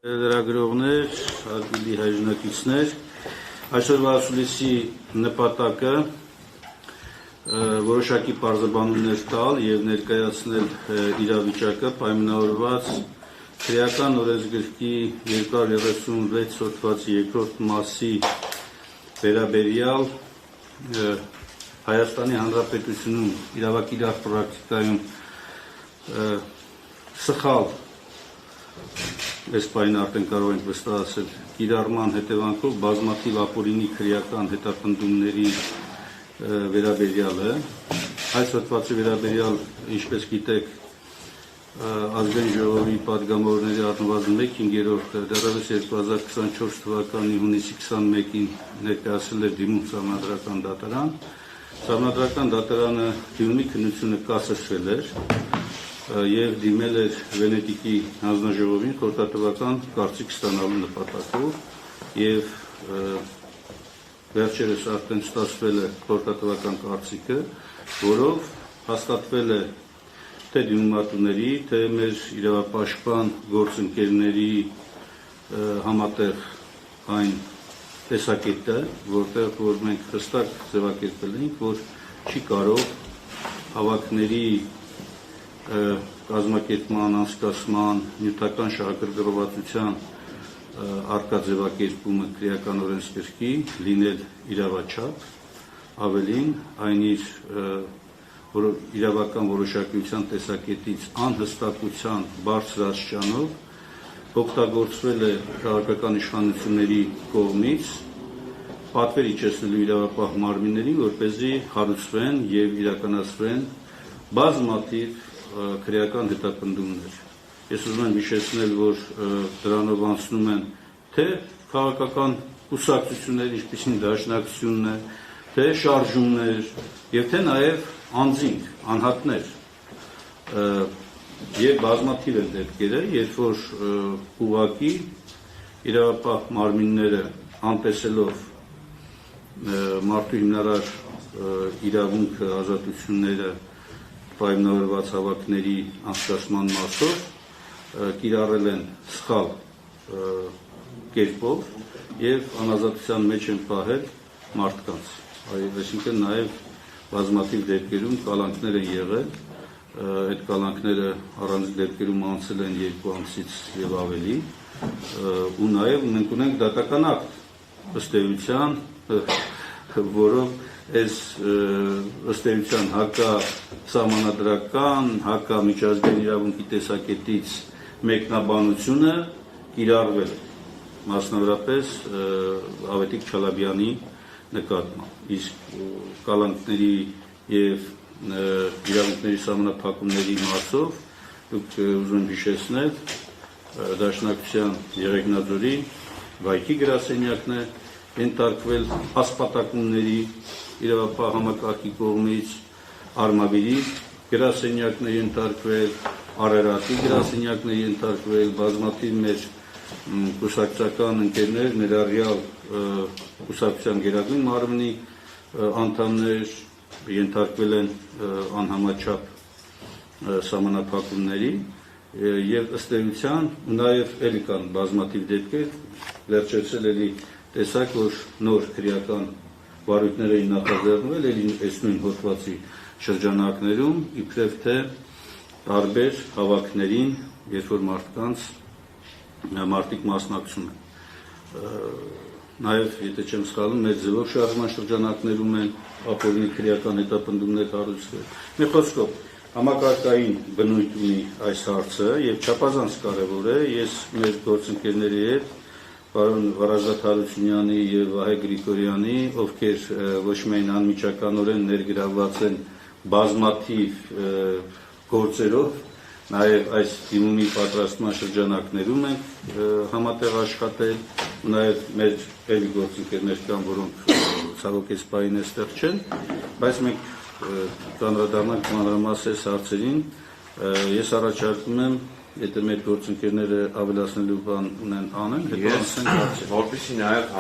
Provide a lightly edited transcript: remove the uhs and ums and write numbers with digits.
Լրագրողներ, հարգելի հայրենակիցներ, այսօրվա ասուլիսի նպատակը որոշակի պարզաբանումներ տալ եւ ներկայացնել իրավիճակը պայմանավորված քրեական օրենսգրքի 236 հոդվածի 2-րդ մասի վերաբերյալ Հայաստանի Հանրապետությունում իրավական պրակտիկայում սխալ այս պայն արդեն կարող ենք վստահ ասել կիրառման հետևանքով բազմաթիվ ապօրինի քրեական հետապնդումների վերաբերյալը այս հոդվածի վերաբերյալ ինչպես գիտեք ազգային ժողովի պատգամավորների առնվազն 1/5 դեռևս 2024 թվականի հունիսի 21-ին ներկայացել էր դիմում Սահմանադրական դատարան Սահմանադրական դատարանը դիմումի քննությունը կասեցրել էր եւ դիմել էր Վենետիկի հանձնաժողովին խորհրդատվական կարծիք ստանալու նպատակով եւ վերջերս արդեն ստացվել է խորհրդատվական կարծիքը, որով հաստատվել է թե դիմումատուների, թե մեր իրավապաշտպան գործընկերների համատեղ այն տեսակետը, որտեղ որ մենք հստակ ձևակերպել ենք, որ չի կարող հավաքների կազմակերպման, անցկացման, նյութական շահագրգռվածության առկա ձևակերպումը քրեական օրենսգրքի լինել իրավաչափ, ավելին այն իր իրավական որոշակիության տեսակետից անհստակության բարձր աստիճանով օգտագործվել է քաղաքական իշխանությունների կողմից պատվեր իջեցնելու իրավապահ մարմիններին, որպեսզի հարուցվեն եւ իրականացվեն բազմաթիվ քրեական հետապնդումներ։ Ես ուզում եմ հիշեցնել, որ դրանով անցնում են թե քաղաքական կուսակցություններ, ինչպիսին Դաշնակցությունն է, թե շարժումներ եւ թե նաեւ անձինք, անհատներ եւ բազմաթիվ են դեպքերը, երբ որ ուղղակի իրավապահ մարմինները անտեսելով մարդու հիմնարար իրավունքը, ազատությունները պայմանավորված հավաքների անցկացման մասով կիրառել են սխալ կերպով եւ անազատության մեջ են պահել մարդկանց։ Այսինքն նաեւ բազմաթիվ դեպքերում կալանքներ են եղել, այդ կալանքները առանց դեպքերում անցել են 2 ամսից եւ ավելի, ու նաեւ մենք ունենք դատական ակտ ըստ էության, որով այս ըստ էության հակասահմանադրական, հակամիջազգային իրավունքի տեսակետից մեկնաբանությունը կիրառվել է, մասնավորապես Ավետիք Չալաբյանի նկատմամբ, իսկ կալանքների եւ իրավունքների սահմանափակումների մասով դուք ուզում եմ հիշեցնել Դաշնակցության Եղեգնաձորի Վայքի գրասենյակն է ենթարկվել ասպատակումների իրավապահ համակարգի կողմից, Արմավիրի գրասենյակն է ենթարկվել, Արարատի գրասենյակն է ենթարկվել, բազմաթիվ մեր կուսակցական ընկերներ, ներառյալ կուսակցության գերագույն մարմնի անդամներ ենթարկվել են անհամաչափ սահմանափակումների եւ ըստ էության նաեւ էլի կան բազմաթիվ դեպքեր, վերջերս էլի տեսակ, որ նոր քրեական վարույթներ էին նախաձեռնվել էլի այս նույն հոդվածի շրջանակներում, իբրև թե տարբեր հավաքներին, երբ որ մարդիկ մասնակցում են։ Նաև, եթե չեմ սխալվում, մեր ձևով շարժման շրջանակներում են ապօրինի քրեական հետապնդումներ հարուցվել։ Մի խոսքով, համակարգային բնույթ ունի այս հարցը եւ չափազանց կարեւոր է, ես մեր գործընկերների հետ պարոն Վարազդատ Հարությունյանի եւ Վահե Գրիգորյանի, ովքեր ոչ միայն անմիջականորեն ներգրավված են բազմաթիվ գործերով, նաեւ այս դիմումի պատրաստման շրջանակներում ենք համատեղ աշխատել, նաեւ մեր էլի գործընկերներ կան, որոնք ցավոք այս պահին այստեղ չեն, բայց մենք կանդրադառնանք մանրամասն հարցերին, ես առաջարկում եմ Եթե մեր գործընկերները ավելացնելու բան ունեն անեն, հետո անցնենք հարցեր։ Որպեսզի նաև